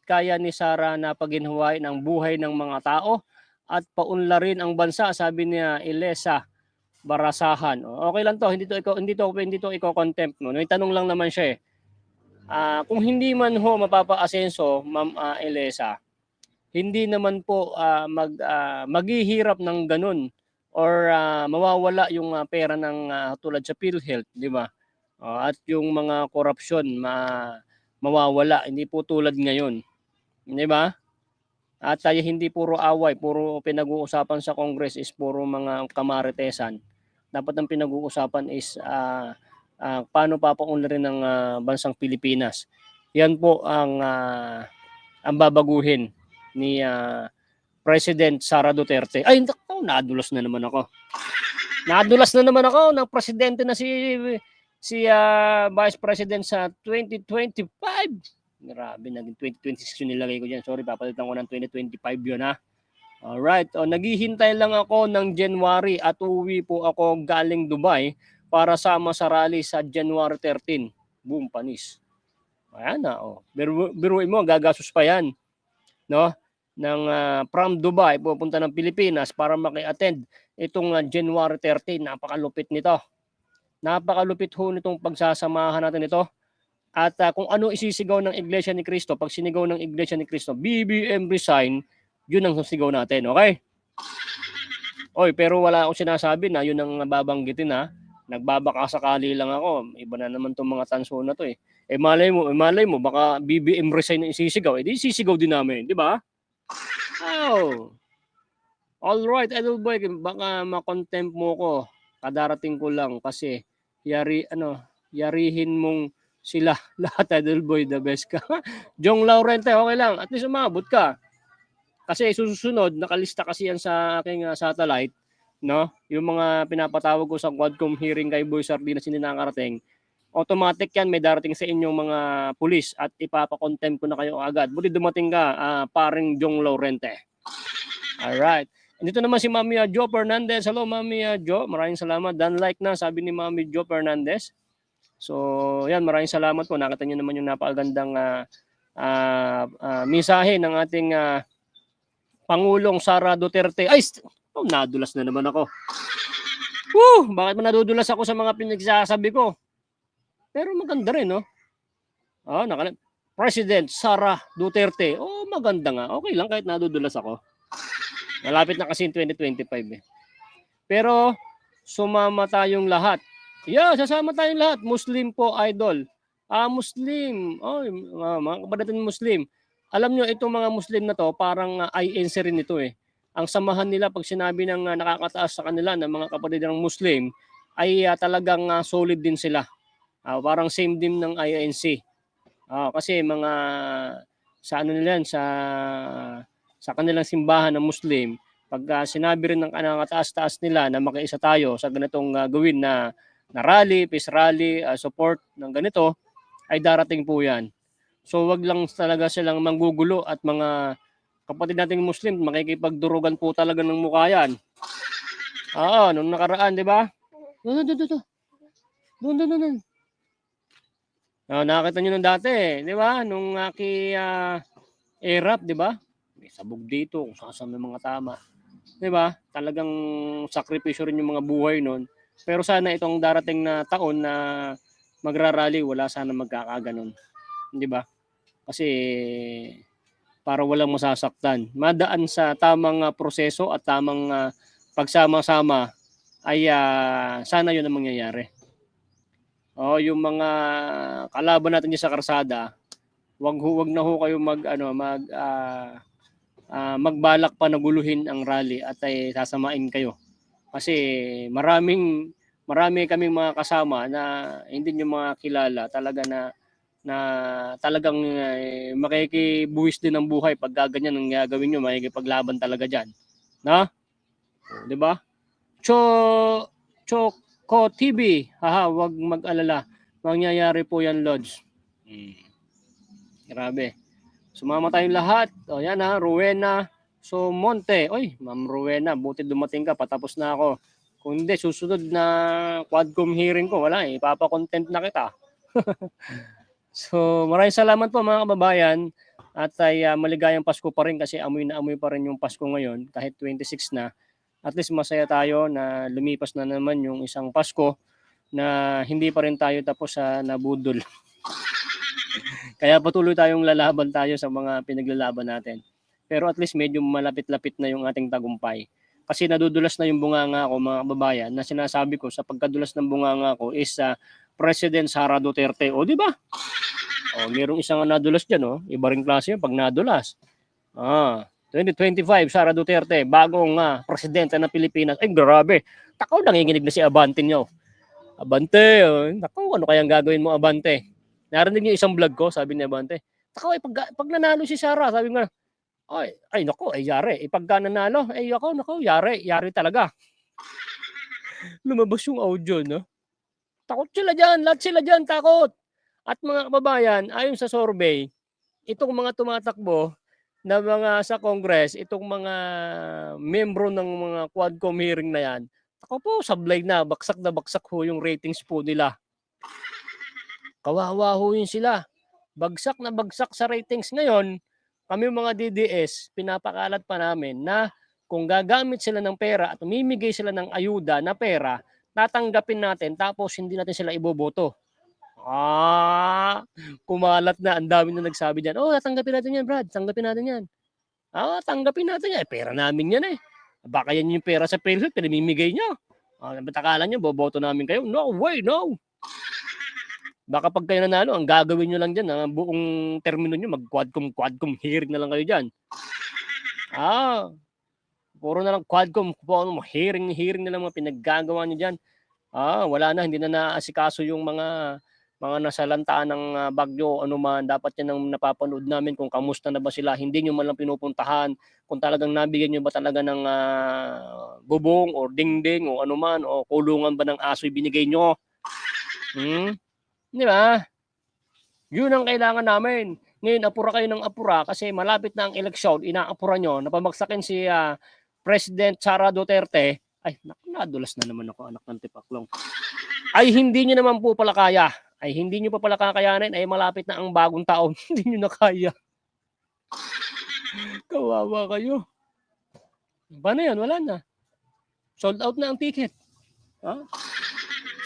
kaya ni Sara na paginhawain ang buhay ng mga tao at paunlarin ang bansa, sabi niya Elesa Barasahan. Okay lang to, hindi to iko-contempt mo. May tanong lang naman siya eh. Kung hindi man ho mapapa-asenso, Ma'am Elesa, hindi naman po maghihirap ng ganun or mawawala yung pera ng tulad sa PhilHealth, di ba? At yung mga korupsyon mawawala, hindi po tulad ngayon. Di ba? At tayo hindi puro away, puro pinag-uusapan sa Congress is puro mga kamaritesan. Dapat ang pinag-uusapan is paano papaunlarin ng bansang Pilipinas. Yan po ang babaguhin ni President Sara Duterte. Ay, nadulas na naman ako. Nadulas na naman ako ng presidente na si Vice President sa 2025. Grabe, naging 2026 yung nilagay ko dyan. Sorry, papalitan ko ng 2025 yun ha. Alright, naghihintay lang ako ng January at uwi po ako galing Dubai para sama sa rally sa January 13. Boom, panis. Ayan na, biruin mo, gagastos pa yan. No? From Dubai, pupunta ng Pilipinas para maki-attend itong January 13. Napakalupit nito. Napakalupit ho nitong pagsasamahan natin ito. At kung ano isisigaw ng Iglesia ni Cristo, pag sinigaw ng Iglesia ni Cristo, BBM resign, yun ang sigaw natin, okay? Pero wala akong sinasabi na yun ang babanggitin ha. Nagbabaka sakali lang ako. Iba na naman itong mga tanso na to eh. Malay mo, baka BBM resign ang isisigaw. Di sisigaw din namin, di ba? Alright, Idol Boy, baka makontempt mo ko. Kadarating ko lang kasi yarihin mong sila lahat, Idol Boy, the best ka. Jong Laurente, okay lang. At least umabot ka. Kasi susunod, nakalista kasi yan sa aking satellite, no? Yung mga pinapatawag ko sa Quadcom hearing kay Boy Sardinas hindi nakarating. automatic yan, may darating sa inyong mga pulis at ipapakontempt ko na kayo agad. Buti dumating ka, paring Jong Laurente. Alright. Dito naman si Mami Jo Fernandez. Hello Mami Jo, maraming salamat. Dan like na, sabi ni Mami Jo Fernandez. So yan, maraming salamat po. Nakita niyo naman yung napakagandang mensahe ng ating Pangulong Sara Duterte. Ay, nadulas na naman ako. Bakit man nadudulas ako sa mga pinagsasabi ko? Pero maganda rin, no? President Sara Duterte. Maganda nga. Okay lang kahit nadudulas ako. Malapit na kasi 2025 eh. Pero sumama tayong lahat. Yeah, sasama tayong lahat. Muslim po, idol. Muslim. Mga kapatid Muslim. Alam nyo, itong mga Muslim na to, parang INC rin ito eh. Ang samahan nila pag sinabi ng nakakataas sa kanila ng mga kapatid ng Muslim, ay talagang solid din sila. Parang same din ng INC. Kasi mga sa ano nila yan, sa kanilang simbahan ng Muslim, pag sinabi rin ng nakataas-taas nila na makiisa tayo sa ganitong gawin na rally, peace rally, support ng ganito, ay darating po yan. So wag lang talaga silang manggugulo at mga kapatid nating Muslim, makikipagdurugan po talaga ng mukha yan. Nung nakaraan, di ba? Doon. Nakita nyo nung dati, di ba? Nung ERAP, di ba? May sabog dito kung saan may mga tama. Di ba? Talagang sakripisyo rin yung mga buhay nun. Pero sana itong darating na taon na magrarally, wala sana magkakaganon. Di ba? Kasi para walang masasaktan. Madaan sa tamang proseso at tamang pagsama-sama ay sana yun ang mangyayari. Yung mga kalaban natin sa karsada, wag na ho kayo magbalak pa na guluhin ang rally at ay sasamain kayo. Kasi marami kaming mga kasama na hindi nyo mga kilala talaga na talagang makikibuwis din ng buhay pag gaganyan ang gagawin nyo, makikipaglaban talaga dyan. Na? Di ba? Choco TV. Wag mag-alala. Mangyayari po yan, Lodge. Grabe. Sumama tayong lahat. Yan Rowena Somonte. Ma'am Rowena, buti dumating ka. Patapos na ako. Kung hindi, susunod na quadcom hearing ko, wala ipapakontent na kita. So, maraming salamat po mga kababayan. At ay maligayang Pasko pa rin kasi amoy na amoy pa rin yung Pasko ngayon kahit 26 na. At least masaya tayo na lumipas na naman yung isang Pasko na hindi pa rin tayo tapos sa nabudol. Kaya patuloy tayong lalaban tayo sa mga pinaglalaban natin. Pero at least medyo malapit-lapit na yung ating tagumpay. Kasi nadudulas na yung bunganga ko mga kababayan na sinasabi ko sa pagkadulas ng bunganga ko is President Sara Duterte. Di ba? Mayroong isang nadulas dyan. Iba ring klase yun pag nadulas. 2025, Sara Duterte, bagong presidente ng Pilipinas. Ay, grabe. Takaw, nanginginig na si Abante nyo. Abante, takaw, ano kayang gagawin mo, Abante? Narinig niyo isang vlog ko, sabi ni Abante. Takaw, pag nanalo si Sara, sabi nga, naku, yari. Pagka nanalo, naku, yari talaga. Lumabas yung audio, no? Takot sila dyan, lahat sila dyan, takot. At mga kababayan, ayon sa survey, itong mga tumatakbo na mga sa Congress, itong mga membro ng mga quadcom hearing na yan, ako po, sablay na baksak ho yung ratings po nila. Kawawa ho yun sila. Bagsak na bagsak sa ratings ngayon, kami mga DDS, pinapakalat pa namin na kung gagamit sila ng pera at umimigay sila ng ayuda na pera, tatanggapin natin tapos hindi natin sila iboboto. Kumalat na, ang dami na nagsabi diyan. Tanggapin natin yan, Brad. Tanggapin natin yan. Tanggapin natin yan. Pera namin yan eh. Baka yan yung pera sa PhilHealth, pinamimigay nyo. Ba't nyo, boboto namin kayo? No way, no. Baka pag kayo nanalo, ang gagawin nyo lang dyan, ang buong termino nyo, mag-quadcom hearing na lang kayo dyan. Puro na lang quadcom, hearing na lang mga pinaggagawa nyo dyan. Wala na, hindi na naasikaso yung mga nasalantaan ng bagyo, ano man, dapat yan ang napapanood namin kung kamusta na ba sila. Hindi nyo man lang pinupuntahan kung talagang nabigyan nyo ba talaga ng bubong o dingding o ano man, o kulungan ba ng aso binigay nyo. Di ba? Yun ang kailangan namin. Ngayon, apura kayo ng apura kasi malapit na ang eleksyon, inaapura nyo, napamagsakin si President Sara Duterte. Ay, nadulas na naman ako, anak ng tipaklong. Ay, hindi nyo naman po pala kaya. Ay, hindi nyo pa pala kakayanin. Ay, malapit na ang bagong taon. Hindi nyo na kaya. Kawawa kayo. Paano yan? Wala na. Sold out na ang ticket. Ha?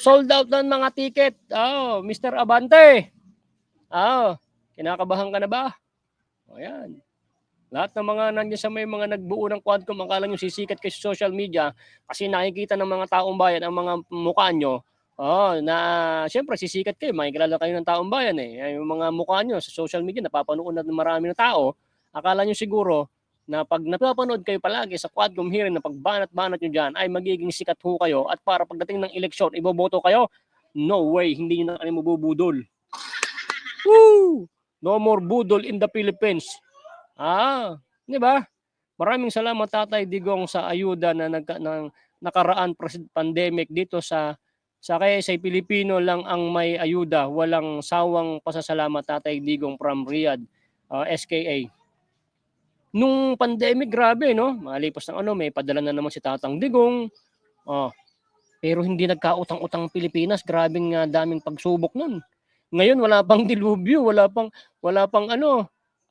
Sold out na ang mga ticket. Oh, Mr. Abante. Kinakabahan ka na ba? O yan. Lahat ng mga nandiyan sa may mga nagbuo ng Quadcom, akala nyo sisikat kayo sa social media kasi nakikita ng mga taong bayan ang mga mukha nyo. Na siyempre sisikat kayo, makikilala kayo ng taong bayan eh. Yung mga mukha nyo sa social media, napapanood na ng marami na tao. Akala nyo siguro na pag napapanood kayo palagi sa Quadcom hearing na pagbanat-banat nyo dyan, ay magiging sikat ho kayo at para pagdating ng eleksyon, iboboto kayo? No way, hindi nyo na kayo mabubudol. Woo! No more budol in the Philippines. Di ba? Maraming salamat Tatay Digong sa ayuda na nakaraan pandemic dito sa kaya sa Pilipino lang ang may ayuda. Walang sawang pasasalamat Tatay Digong from Riyadh, SKA. Nung pandemic, grabe, no? Malipas ng may padala na naman si Tatang Digong. Pero hindi nagkautang-utang Pilipinas. Grabing daming pagsubok nun. Ngayon wala pang dilubyo, wala pang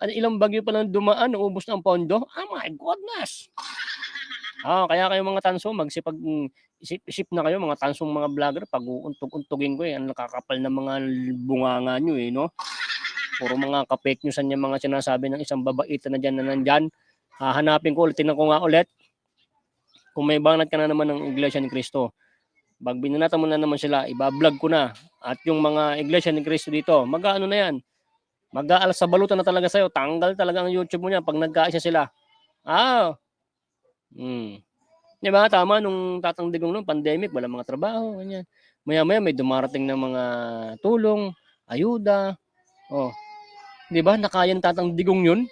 ilang bagyo pa lang dumaan, naubos na ang pondo. Oh my goodness. Kaya kayo mga tanso, magsipag isip na kayo mga tansong mga vlogger, pag uuntog-untugin ko ang nakakapal na mga bunganga nyo no. Puro mga ka-fake news yung mga sinasabi ng isang babaita na dyan na nandyan. Hanapin ko ulit, tingnan ko nga ulit. Kung may banat ka na naman ng Iglesia ni Cristo. Pag binanatan mo na naman sila, ibablog ko na. At yung mga Iglesia ni Cristo dito, mag-ano na yan? Mag-aalas sa balutan na talaga sa'yo. Tanggal talaga ang YouTube mo niya pag nagkaisa sila. Diba? Tama, nung Tatang Digong nung pandemic, wala mga trabaho. Ganyan. Maya-maya may dumarating ng mga tulong, ayuda. Diba? Nakayan Tatang Digong yun.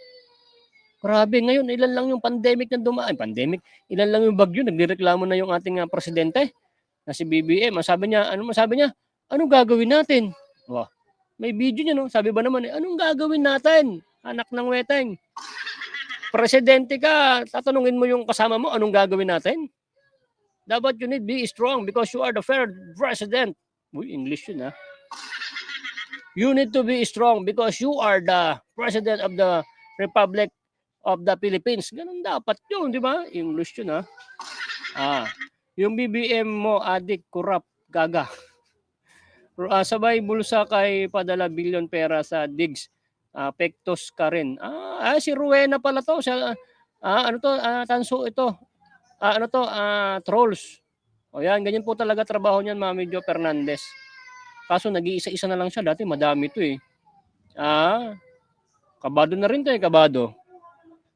Grabe, ngayon, ilan lang yung pandemic na dumaan. Ilan lang yung bagyo, nagdireklamo na yung ating presidente. Na si BBM, sabi niya, anong gagawin natin? May video niya, no? Sabi ba naman, anong gagawin natin? Anak ng weteng. Presidente ka, tatanungin mo yung kasama mo, anong gagawin natin? Dapat you need be strong because you are the third president. Uy, English yun, ha? You need to be strong because you are the president of the Republic of the Philippines. Ganun dapat yun, di ba? English yun, ha? Yung BBM mo, adik, kurap, gaga. Sabay bulsa kay padala bilyon pera sa digs. Pektos ka rin. Si Rowena pala to. Tanso ito. Trolls. Yan, ganyan po talaga trabaho niyan, Mami Jo Fernandez. Kaso nag-iisa-isa na lang siya. Dati madami to eh. Kabado na rin to eh, kabado.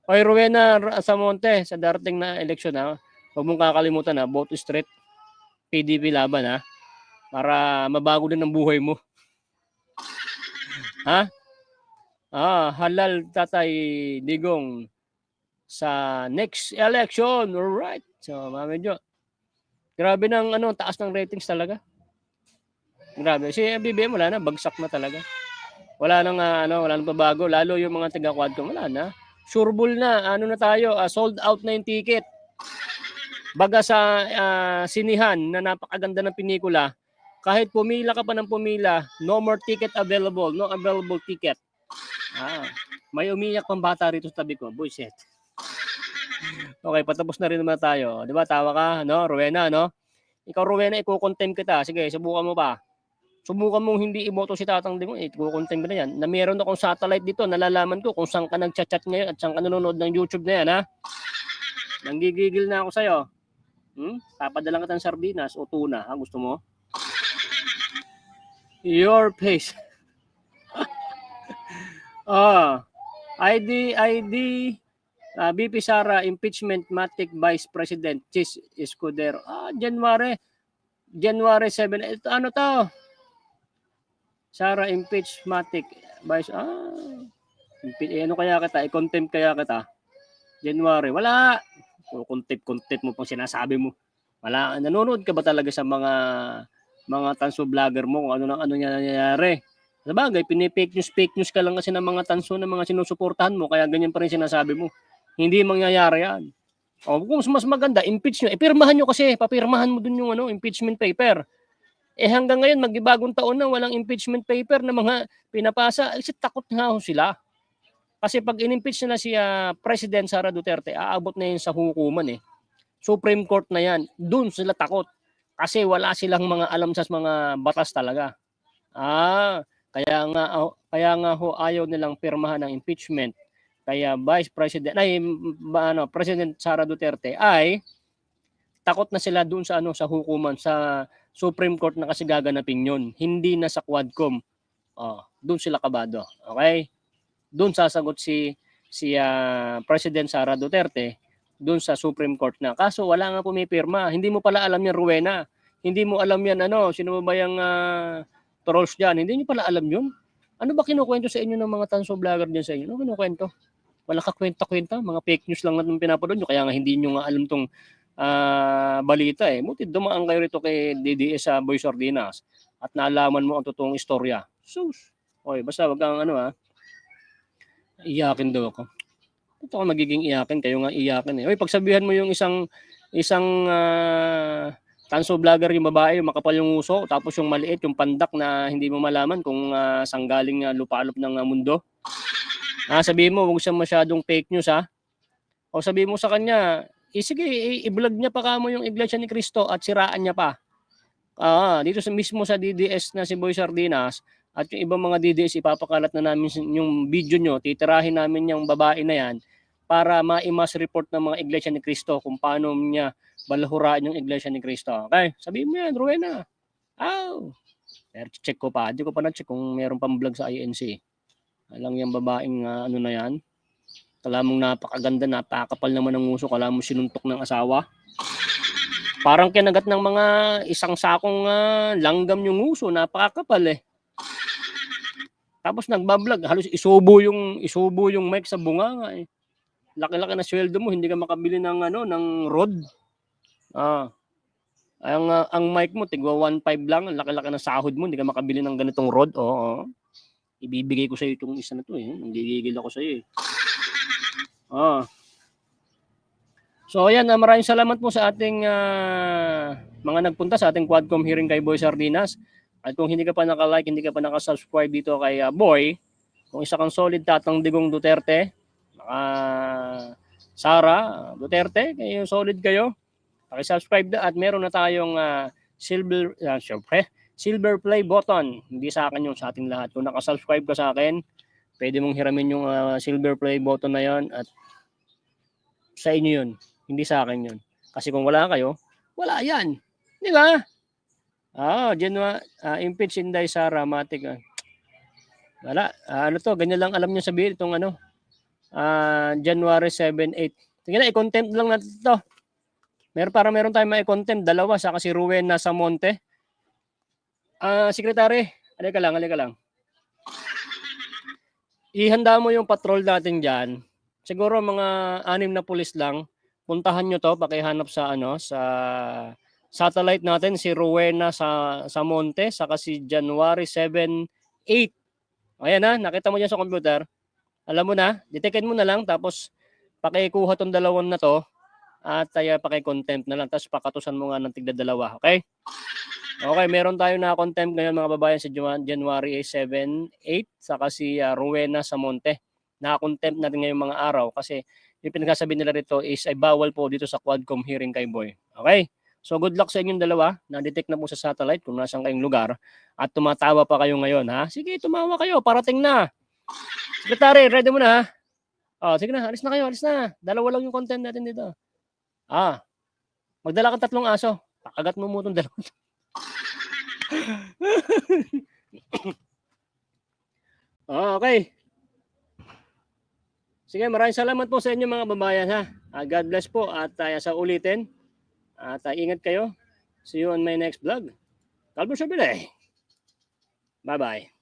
Oy, Rowena Samonte, sa darating na eleksyon huwag mong kakalimutan vote straight. PDP laban para mabago din ang buhay mo. Halal Tatay Digong sa next election. Alright. So, Mami Jo. Grabe ng taas ng ratings talaga. Grabe. Si BBM wala na, bagsak na talaga. Wala nang wala nang pabago, lalo yung mga taga-Quadcom wala na. Sureball na, na tayo, sold out na yung ticket. Baga sa sinihan na napakaganda ng pinikula, kahit pumila ka pa ng pumila, no more ticket available, no available ticket. May umiyak pang bata rito sa tabi ko, buisit. Okay, patapos na rin naman tayo. Di ba, tawa ka, Rowena, Ikaw, Rowena, iko-contempt kita. Sige, subukan mo pa. Subukan mong hindi iboto si Tatang Digong, iko-contempt ka na yan. Na meron akong satellite dito, nalalaman ko kung saan ka nag-chat ngayon at saan ka nanonood ng YouTube na yan, Nanggigigil na ako sa'yo. Papadala ka ng sardinas o tuna, gusto mo? Your face. BP Sara, impeachment Matic Vice President Chis Escudero. January 7. Ito, ano to? Sara, impeach Matic Vice. Kaya kita? I-contempt kaya kita? January. Wala. Contempt mo pang sinasabi mo. Wala. Nanonood ka ba talaga sa mga mga tanso vlogger mo kung ano nang ano nangyayari. Sabagay, fake news ka lang kasi ng mga tanso ng mga sinusuportahan mo, kaya ganyan pa rin sinasabi mo. Hindi mangyayari yan. O, kung mas maganda, impeach nyo. Pirmahan nyo kasi, papirmahan mo dun yung impeachment paper. Hanggang ngayon, magbibagong taon na walang impeachment paper na mga pinapasa. Kasi takot nga ho sila. Kasi pag in-impeach na si President Sara Duterte, aabot na yun sa hukuman eh. Supreme Court na yan. Doon sila takot. Kasi wala silang mga alam sa mga batas talaga. Kaya nga ho ayaw nilang pirmahan ng impeachment. Kaya President Sara Duterte ay takot na sila doon sa sa hukuman sa Supreme Court na kasi gaganapin yun. Hindi na sa Quadcom. Doon sila kabado. Okay? Doon sasagot si President Sara Duterte doon sa Supreme Court na. Kaso wala nga pumipirma. Hindi mo pala alam yan, Rowena. Hindi mo alam yan, sino ba yung trolls dyan? Hindi nyo pala alam yun. Ano ba kinukwento sa inyo ng mga tanso vlogger dyan sa inyo? Ano kinukwento? Wala ka kwenta-kwenta. Mga fake news lang natin pinapanood nyo. Kaya nga hindi nyo nga alam tong balita eh. Buti dumaan kayo rito kay DDS sa Boy Sardinas at naalaman mo ang totoong istorya. Sus. Okay, basta wag kang iyakin daw ako. Ito ka magiging iyakin, kayo nga iyakin eh. Oy, pagsabihan mo yung isang tanso vlogger yung babae, yung makapal yung uso, tapos yung maliit, yung pandak na hindi mo malaman kung saan galing lupalop ng mundo. Sabihin mo, huwag siyang masyadong fake news ha. O sabihin mo sa kanya, sige, i-vlog niya pa kamo yung Iglesia ni Cristo at siraan niya pa. Dito mismo sa DDS na si Boy Sardinas at yung ibang mga DDS, ipapakalat na namin yung video nyo, titirahin namin yung babae na yan para ma-imas report ng mga Iglesia ni Cristo kung paano niya balahuraan yung Iglesia ni Cristo. Okay? Sabihin mo yan, Rowena. Pero check ko pa. Hindi ko pa na-check kung meron pang vlog sa INC. Alang yung babaeng na yan. Kala mong napakaganda, napakapal naman ng uso. Kala mong sinuntok ng asawa. Parang kinagat ng mga isang sakong langgam yung uso. Napakakapal eh. Tapos nagbablog, halos isubo yung mic sa bunganga eh. Laki-laki na sweldo mo, hindi ka makabili ng ng rod. Ang mic mo tigwa 1.5 lang, ang laki-laki na sahod mo, hindi ka makabili ng ganitong rod. Ibibigay ko sa iyo itong isa na to eh. Nanggigigil ako sa iyo eh. So ayan, maraming salamat po sa ating mga nagpunta sa ating Quadcom hearing kay Boy Sardinas. At kung hindi ka pa naka-like, hindi ka pa naka-subscribe dito kay Boy, kung isa kang solid tatang digong Duterte, Sara Duterte, kayo solid kayo, paki-subscribe na at meron na tayong silver play button. Hindi sa akin yung sa ating lahat. Kung naka-subscribe ka sa akin, pwede mong hiramin yung silver play button na yon at sa inyo yun. Hindi sa akin yun. Kasi kung wala kayo, wala yan. Di ba? Impeach Inday Sara Matic. Wala. Ganyan lang alam niyo sabihin itong January 7, 8. Tingnan na, i-contempt lang natin ito. Meron tayong ma-contempt. Dalawa, saka si Rowena Samonte. Sekretary, halika lang. Ihanda mo yung patrol natin dyan. Siguro mga 6 na pulis lang. Puntahan nyo to, pakihanap sa sa satellite natin, si Rowena sa Monte, saka si January 7, 8. Ayan nakita mo dyan sa computer. Alam mo na, detectin mo na lang, tapos pakikuha tong dalawang na to, at pakicontempt na lang, tapos pakatusan mo nga ng tigda-2. Okay? Okay, meron tayo na contempt ngayon mga babayan sa January 7, 8, saka si Rowena sa Monte. Naka-contempt natin ngayong mga araw kasi yung pinagsasabi nila rito is ay bawal po dito sa Quadcom hearing kay Boy. Okay? So good luck sa inyong dalawa. Na-detect na po sa satellite kung nasaan kayong lugar. At tumatawa pa kayo ngayon ha. Sige, tumawa kayo. Parating na. Secretary, ready mo na ha? Sige na, alis na kayo, alis na. 2 lang yung content natin dito. Magdala kang 3 aso. Pakagat mo mo itong 2. Okay. Sige, maraming salamat po sa inyo mga babayan ha. God bless po at sa ulitin. At ingat kayo. See you on my next vlog. Kalbo Shabile. Bye-bye.